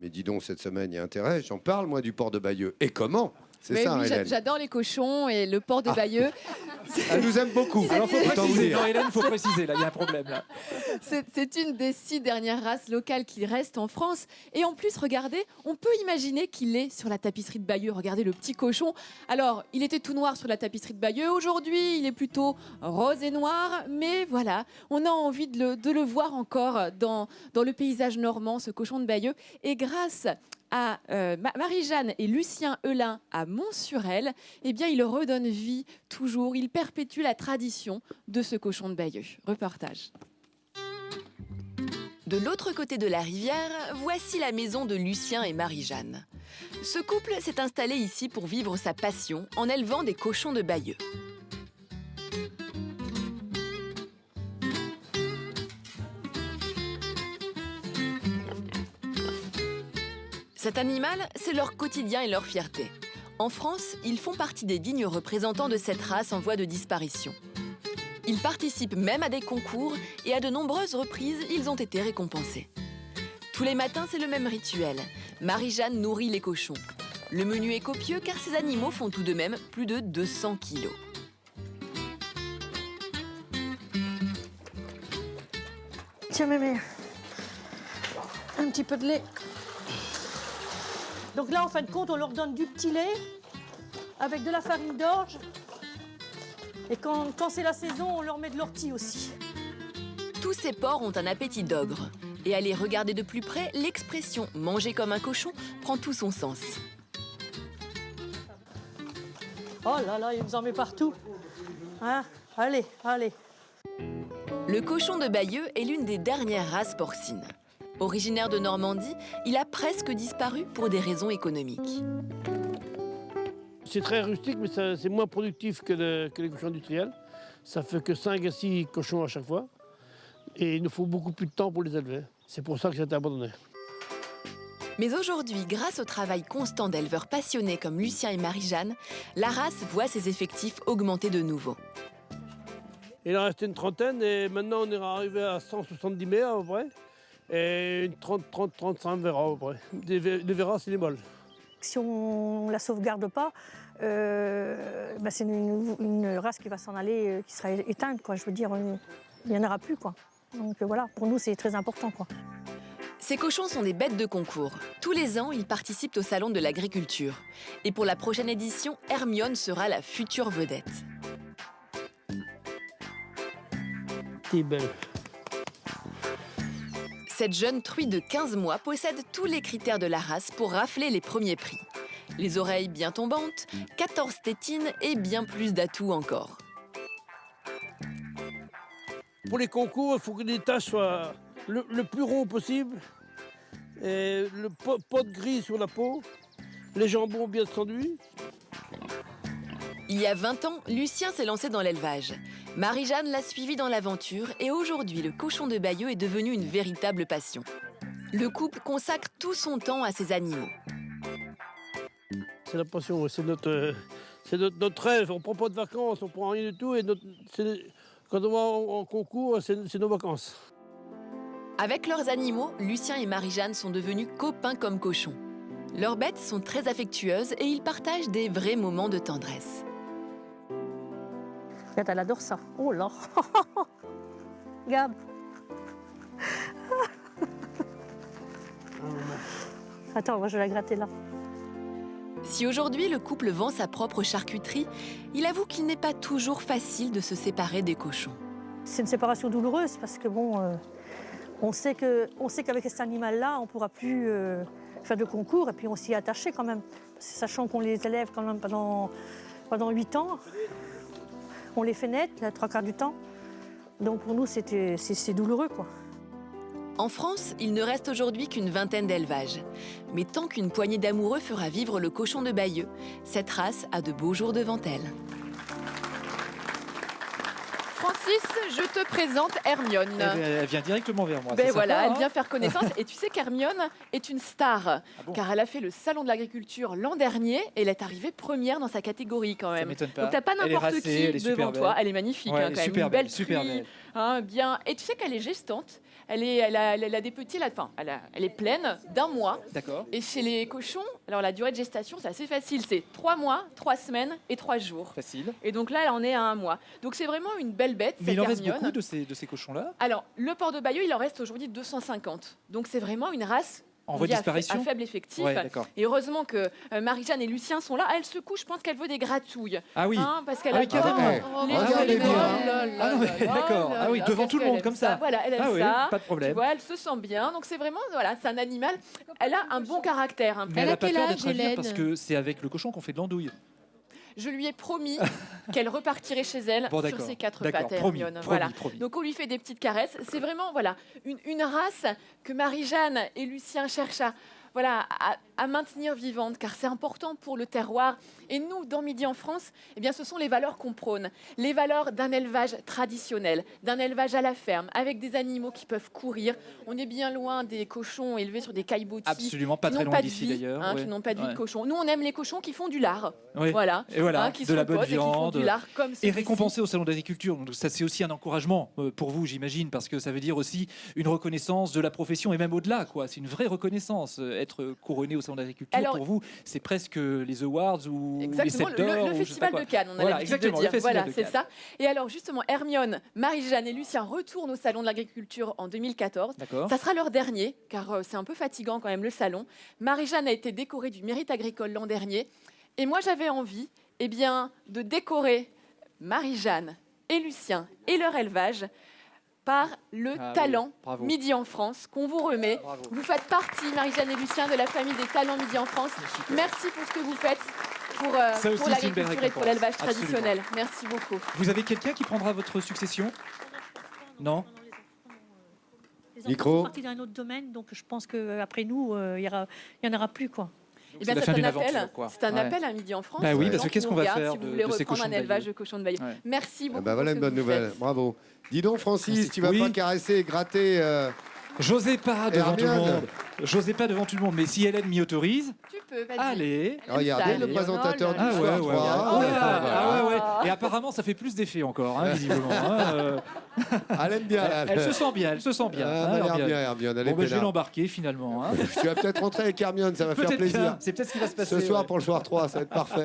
Mais dis donc, cette semaine, il y a intérêt. J'en parle, moi, du port de Bayeux. Et comment? C'est Mais ça, oui, Hélène. j'adore les cochons et le port de Bayeux. Elle nous aime beaucoup. Alors, faut Autant vous préciser. dire. Non, Hélène, faut préciser. Là, il y a un problème. Là. C'est une des 6 dernières races locales qui restent en France. Et en plus, regardez, on peut imaginer qu'il est sur la tapisserie de Bayeux. Regardez le petit cochon. Alors, il était tout noir sur la tapisserie de Bayeux. Aujourd'hui, il est plutôt rose et noir. Mais voilà, on a envie de le voir encore dans le paysage normand, ce cochon de Bayeux. Et grâce à Marie-Jeanne et Lucien Heulin à Mont-sur-Elle, eh bien, il redonne vie toujours. Il perpétue la tradition de ce cochon de Bayeux. Reportage. De l'autre côté de la rivière, voici la maison de Lucien et Marie-Jeanne. Ce couple s'est installé ici pour vivre sa passion en élevant des cochons de Bayeux. Cet animal, c'est leur quotidien et leur fierté. En France, ils font partie des dignes représentants de cette race en voie de disparition. Ils participent même à des concours et à de nombreuses reprises, ils ont été récompensés. Tous les matins, c'est le même rituel. Marie-Jeanne nourrit les cochons. Le menu est copieux car ces animaux font tout de même plus de 200 kilos. Tiens, mémé, un petit peu de lait. Donc là, en fin de compte, on leur donne du petit lait avec de la farine d'orge. Et quand c'est la saison, on leur met de l'ortie aussi. Tous ces porcs ont un appétit d'ogre. Et à les regarder de plus près, l'expression « manger comme un cochon » prend tout son sens. Oh là là, il nous en met partout. Hein? Allez, allez. Le cochon de Bayeux est l'une des dernières races porcines. Originaire de Normandie, il a presque disparu pour des raisons économiques. C'est très rustique, mais c'est moins productif que les cochons industriels. Ça fait que 5 à 6 cochons à chaque fois. Et il nous faut beaucoup plus de temps pour les élever. C'est pour ça que ça a été abandonné. Mais aujourd'hui, grâce au travail constant d'éleveurs passionnés comme Lucien et Marie-Jeanne, la race voit ses effectifs augmenter de nouveau. Il en restait une trentaine et maintenant on est arrivé à 170 mères à peu près. Et une 30-35 verras à peu près. Des verras, c'est des molles. Si on ne la sauvegarde pas, c'est une race qui va s'en aller, qui sera éteinte, quoi. Je veux dire, il n'y en aura plus, quoi. Donc voilà, pour nous, c'est très important, quoi. Ces cochons sont des bêtes de concours. Tous les ans, ils participent au Salon de l'agriculture. Et pour la prochaine édition, Hermione sera la future vedette. C'est belle. Cette jeune truie de 15 mois possède tous les critères de la race pour rafler les premiers prix. Les oreilles bien tombantes, 14 tétines et bien plus d'atouts encore. Pour les concours, il faut que les taches soient le plus rond possible. Et le pot de gris sur la peau, les jambons bien tendus. Il y a 20 ans, Lucien s'est lancé dans l'élevage. Marie-Jeanne l'a suivi dans l'aventure et aujourd'hui, le cochon de Bayeux est devenu une véritable passion. Le couple consacre tout son temps à ses animaux. C'est la passion, c'est notre rêve. On ne prend pas de vacances, on ne prend rien du tout. Et quand on va en concours, c'est nos vacances. Avec leurs animaux, Lucien et Marie-Jeanne sont devenus copains comme cochons. Leurs bêtes sont très affectueuses et ils partagent des vrais moments de tendresse. Regarde, elle adore ça. Oh là. Regarde. Attends, moi je vais la gratter là. Si aujourd'hui le couple vend sa propre charcuterie, il avoue qu'il n'est pas toujours facile de se séparer des cochons. C'est une séparation douloureuse parce que bon, on sait qu'avec cet animal-là, on ne pourra plus faire de concours et puis on s'y est attaché quand même. Sachant qu'on les élève quand même pendant 8 ans, on les fait naître la 3/4 du temps. Donc pour nous, c'est douloureux, quoi. En France, il ne reste aujourd'hui qu'une vingtaine d'élevages. Mais tant qu'une poignée d'amoureux fera vivre le cochon de Bayeux, cette race a de beaux jours devant elle. France je te présente Hermione. Elle vient directement vers moi. Ben c'est voilà, sympa, elle hein. vient faire connaissance. Et tu sais qu'Hermione est une star, bon car elle a fait le salon de l'agriculture l'an dernier et elle est arrivée première dans sa catégorie quand Ça même. m'étonne pas. Donc t'as pas Elle est n'importe racée, qui elle est super devant belle. toi. Elle est magnifique, Ouais, hein, elle est quand même. super Une belle belle, super truie, belle. hein, bien. Et tu sais qu'elle est gestante. Elle a des petits, elle est pleine d'1 mois. D'accord. Et chez les cochons, alors la durée de gestation, c'est assez facile. C'est 3 mois, 3 semaines et 3 jours. Facile. Et donc là, elle en est à 1 mois. Donc c'est vraiment une belle bête, Mais cette il en reste Hermione. beaucoup de ces cochons-là Alors, le port de Bayeux, il en reste aujourd'hui 250. Donc c'est vraiment une race en on voie dit de à disparition. faible effectif. Ouais, d'accord. Et heureusement que Marie-Jeanne et Lucien sont là. Elle se couche, je pense qu'elle veut des gratouilles. Ah oui. Hein, parce qu'elle Ah a oui, carrément. Ouais. les Regardez yeux bien, bleus. hein. Oh là là Ah non, mais là là d'accord. là Ah oui, là. devant Qu'est-ce tout le qu'elle monde aime comme ça. Voilà, elle aime Ah oui, ça. pas de problème. Tu vois, elle se sent bien. Donc c'est vraiment, voilà, c'est un animal. Elle a un bon caractère. Mais elle a a pas quel peur âge, d'être à vire Hélène parce que c'est avec le cochon qu'on fait de l'andouille. Je lui ai promis qu'elle repartirait chez elle Bon, sur d'accord. ses 4 D'accord, pattes, promis, Hermione. promis, Voilà. promis. Donc on lui fait des petites caresses. C'est vraiment voilà une race que Marie-Jeanne et Lucien cherchent à maintenir vivante, car c'est important pour le terroir. Et nous, dans Midi en France, eh bien, ce sont les valeurs qu'on prône. Les valeurs d'un élevage traditionnel, d'un élevage à la ferme, avec des animaux qui peuvent courir. On est bien loin des cochons élevés sur des caillebotis. Absolument pas qui très n'ont loin pas de d'ici vie, d'ailleurs. hein, ouais. qui n'ont pas de vie Ouais. de cochon. Nous, on aime les cochons qui font du lard. Oui. Voilà. Et voilà, Hein, qui de la bonne reposent et qui font viande. du lard comme Et celui-ci. récompensé au salon d'agriculture. Donc ça, c'est aussi un encouragement pour vous, j'imagine, parce que ça veut dire aussi une reconnaissance de la profession et même au-delà, quoi. C'est une vraie reconnaissance. Être couronné au salon d'agriculture, Alors, pour vous, c'est presque les awards ou les Exactement, 7 d'or. le ou je sais festival pas de quoi. Cannes, on a Voilà, l'habitude de exactement, le dire. festival Voilà, de c'est Cannes. ça. Et alors justement, Hermione, Marie-Jeanne et Lucien retournent au salon de l'agriculture en 2014. D'accord. Ça sera leur dernier, car c'est un peu fatigant quand même le salon. Marie-Jeanne a été décorée du mérite agricole l'an dernier. Et moi, j'avais envie de décorer Marie-Jeanne et Lucien et leur élevage par le Ah oui, talent bravo. Midi en France qu'on vous remet. Bravo. Vous faites partie, Marie-Jeanne et Lucien, de la famille des talents Midi en France. Merci pour ce que vous faites pour Ça aussi, pour c'est une belle l'agriculture et pour récompense. l'élevage Absolument. traditionnel. Merci beaucoup. Vous avez quelqu'un qui prendra votre succession? Non. Les enfants Micro. sont partis dans un autre domaine, donc je pense qu'après nous, il n'y en aura plus, quoi. Eh C'est la fin c'est d'une un appel. aventure, quoi. C'est un Ouais. appel à Midi en France. Bah oui, aux parce gens que qu'est-ce qui qu'on nous va regardent, faire si vous de voulez ces reprendre cochons un de élevage Bayeux? de cochons de Bayeux. Ouais. Merci beaucoup. Ah bah voilà pour une ce que bonne vous nouvelle. faites. Bravo. Dis donc, Francis, tu vas Oui. pas caresser et gratter. J'osais pas devant tout le Hermione. monde. J'osais pas devant tout le monde. Mais si Hélène m'y autorise, Tu peux, vas-y. allez. Regardez ça, le allez. présentateur Oh là du là. soir 3. Oh ouais, là là. ah ouais. Et apparemment, ça fait plus d'effet encore, hein, visiblement. hein. Elle aime bien. Elle se sent bien, elle se sent bien. Ah, hein, elle a l'air Hermione. bien, Hermione. Elle est Bon, bah, je vais peinard. l'embarquer finalement. hein. Tu vas peut-être rentrer avec Hermione, ça va faire Peut-être plaisir. bien. C'est peut-être ce qui va se passer. Ce soir ouais. pour le soir 3, ça va être parfait.